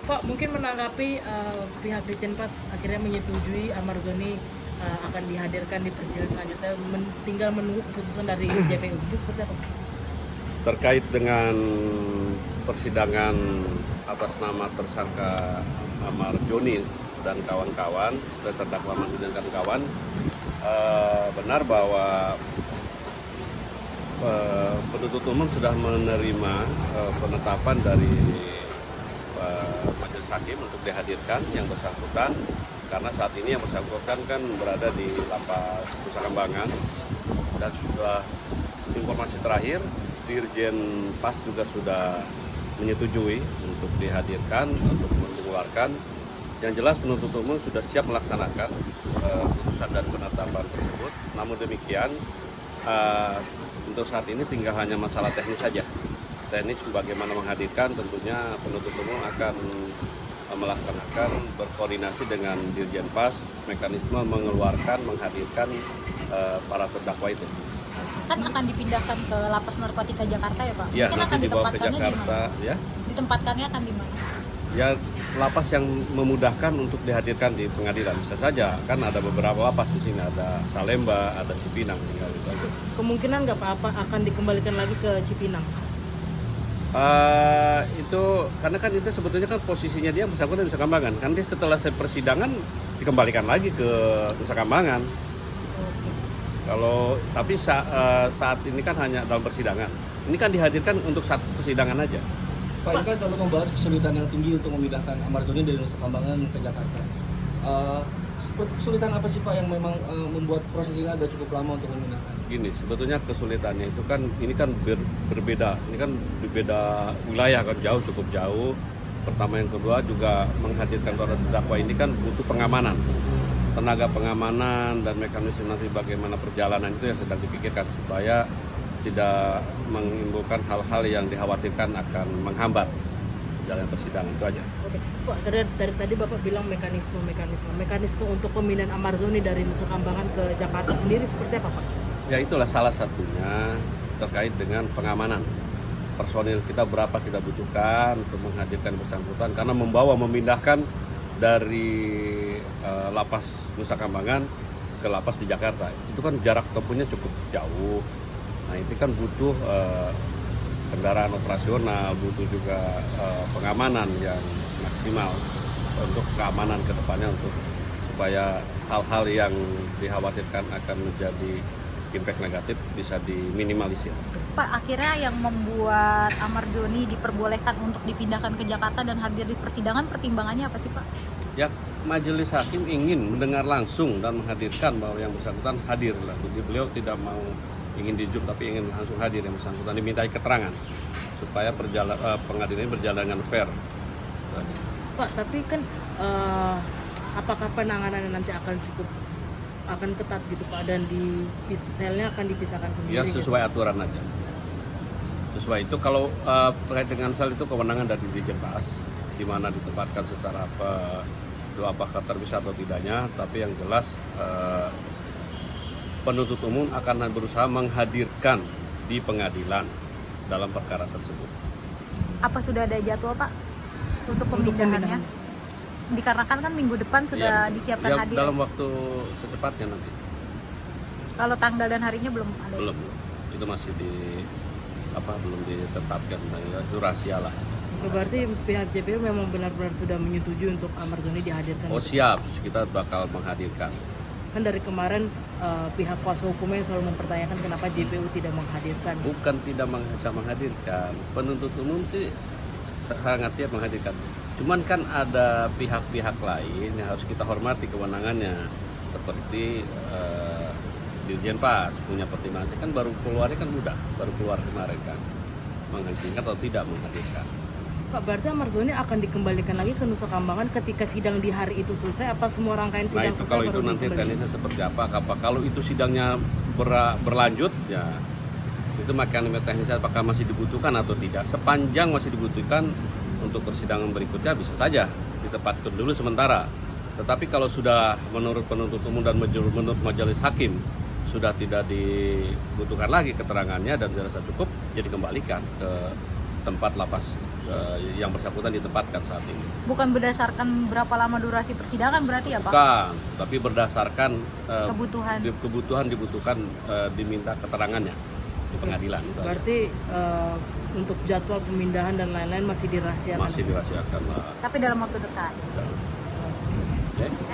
Pak, mungkin menanggapi pihak Ditjen Pas akhirnya menyetujui Amarzoni akan dihadirkan di persidangan selanjutnya, tinggal menunggu keputusan dari JPU. Itu seperti apa? Terkait dengan persidangan atas nama tersangka Amarzoni dan kawan-kawan, terdakwa Mahdi dan kawan-kawan, benar bahwa penuntut umum sudah menerima penetapan dari majelis hakim untuk dihadirkan yang bersangkutan, karena saat ini yang bersangkutan kan berada di lapas Nusa Kambangan, dan sudah informasi terakhir Dirjen Pas juga sudah menyetujui untuk dihadirkan, untuk mengeluarkan. Yang jelas penuntut umum sudah siap melaksanakan putusan dan penetapan tersebut. Namun demikian untuk saat ini tinggal hanya masalah teknis saja. Teknis bagaimana menghadirkan, tentunya penuntut umum akan melaksanakan berkoordinasi dengan Dirjen Pas mekanisme mengeluarkan, menghadirkan para terdakwa itu. Kan akan dipindahkan ke Lapas Narkotika Jakarta ya Pak? Ya, mungkin nanti akan dibawa ke ditempatkannya di Jakarta, mana? ya. Ditempatkannya akan di mana? Ya, lapas yang memudahkan untuk dihadirkan di pengadilan. Bisa saja, kan ada beberapa lapas di sini, ada Salemba, ada Cipinang, tinggal itu aja. Kemungkinan nggak apa-apa akan dikembalikan lagi ke Cipinang? Itu karena kan itu sebetulnya kan posisinya dia bersangkutan di Nusa Kambangan. Kan dia setelah persidangan dikembalikan lagi ke Nusa Kambangan. Kalau tapi saat ini kan hanya dalam persidangan. Ini kan dihadirkan untuk saat persidangan aja. Pak, ini kan selalu membahas kesulitan yang tinggi untuk memindahkan Amarzoni dari Nusa Kambangan ke Jakarta. Seperti kesulitan apa sih Pak yang memang membuat proses ini agak cukup lama untuk memindahkan? Gini, sebetulnya kesulitannya itu kan ini kan berbeda. Ini kan berbeda wilayah, kan jauh, cukup jauh. Pertama, yang kedua juga menghadirkan para terdakwa ini kan butuh pengamanan. Tenaga pengamanan dan mekanisme nanti bagaimana perjalanan itu yang sedang dipikirkan supaya tidak menimbulkan hal-hal yang dikhawatirkan akan menghambat jalan persidangan, itu aja. Oke, Pak, dari tadi Bapak bilang mekanisme untuk pemindahan Amarzoni dari Nusa Kambangan ke Jakarta sendiri seperti apa Pak? Ya, itulah salah satunya terkait dengan pengamanan. Personil kita berapa kita butuhkan untuk menghadirkan bersangkutan, karena memindahkan dari lapas Nusa Kambangan ke lapas di Jakarta itu kan jarak tempuhnya cukup jauh. Nah, ini kan butuh kendaraan operasional, butuh juga pengamanan yang maksimal untuk keamanan ke depannya, untuk supaya hal-hal yang dikhawatirkan akan menjadi impact negatif bisa diminimalisir. Pak, akhirnya yang membuat Amarzoni diperbolehkan untuk dipindahkan ke Jakarta dan hadir di persidangan, pertimbangannya apa sih Pak? Ya, majelis hakim ingin mendengar langsung dan menghadirkan bahwa yang bersangkutan hadir. Jadi beliau tidak mau ingin dijuk, tapi ingin langsung hadir yang bersangkutan, dimintai keterangan supaya pengadilan ini berjalan dengan fair. Pak, tapi kan apakah penanganannya nanti akan ketat gitu Pak, dan selnya akan dipisahkan sendiri? Ya, sesuai aturan aja. Sesuai itu, kalau terkait dengan sel itu kewenangan dari Dirjen Pas, di mana ditempatkan secara apakah terpisah atau tidaknya, tapi yang jelas penuntut umum akan berusaha menghadirkan di pengadilan dalam perkara tersebut. Apa sudah ada jadwal Pak untuk pemindahannya? Dikarenakan kan minggu depan sudah disiapkan hadir. Dalam waktu secepatnya nanti. Kalau tanggal dan harinya belum ada. Belum. Itu masih belum ditetapkan, itu rahasia lah. Berarti pihak JPU memang benar-benar sudah menyetujui untuk Amarzoni dihadirkan? Oh, siap, kita bakal menghadirkan. Kan dari kemarin pihak kuasa hukumnya selalu mempertanyakan kenapa JPU tidak menghadirkan. Bukan tidak bisa menghadirkan, penuntut umum sih sangat siap menghadirkan. Cuman kan ada pihak-pihak lain yang harus kita hormati kewenangannya, seperti Dirjen Pas punya pertimbangan. Kan baru keluarnya kan mudah, baru keluar kemarin kan, menghadirkan atau tidak menghadirkan. Pak, berarti Amarzoni akan dikembalikan lagi ke Nusa Kambangan ketika sidang di hari itu selesai, apa semua rangkaian Nah, sidang itu selesai kalau baru itu nanti dikembalikan? teknisnya seperti apa kalau itu sidangnya berlanjut, ya itu mekanisme teknisnya apakah masih dibutuhkan atau tidak. Sepanjang masih dibutuhkan untuk persidangan berikutnya, bisa saja ditempatkan dulu sementara. Tetapi kalau sudah menurut penuntut umum dan menurut majelis hakim sudah tidak dibutuhkan lagi keterangannya dan dirasa cukup, jadi kembalikan ke tempat lapas yang bersangkutan ditempatkan saat ini. Bukan berdasarkan berapa lama durasi persidangan berarti ya Pak? Bukan, tapi berdasarkan Kebutuhan. dibutuhkan diminta keterangannya di pengadilan. Berarti untuk jadwal pemindahan dan lain-lain masih dirahasiakan. Masih dirahasiakan. Tapi dalam waktu dekat. Oke.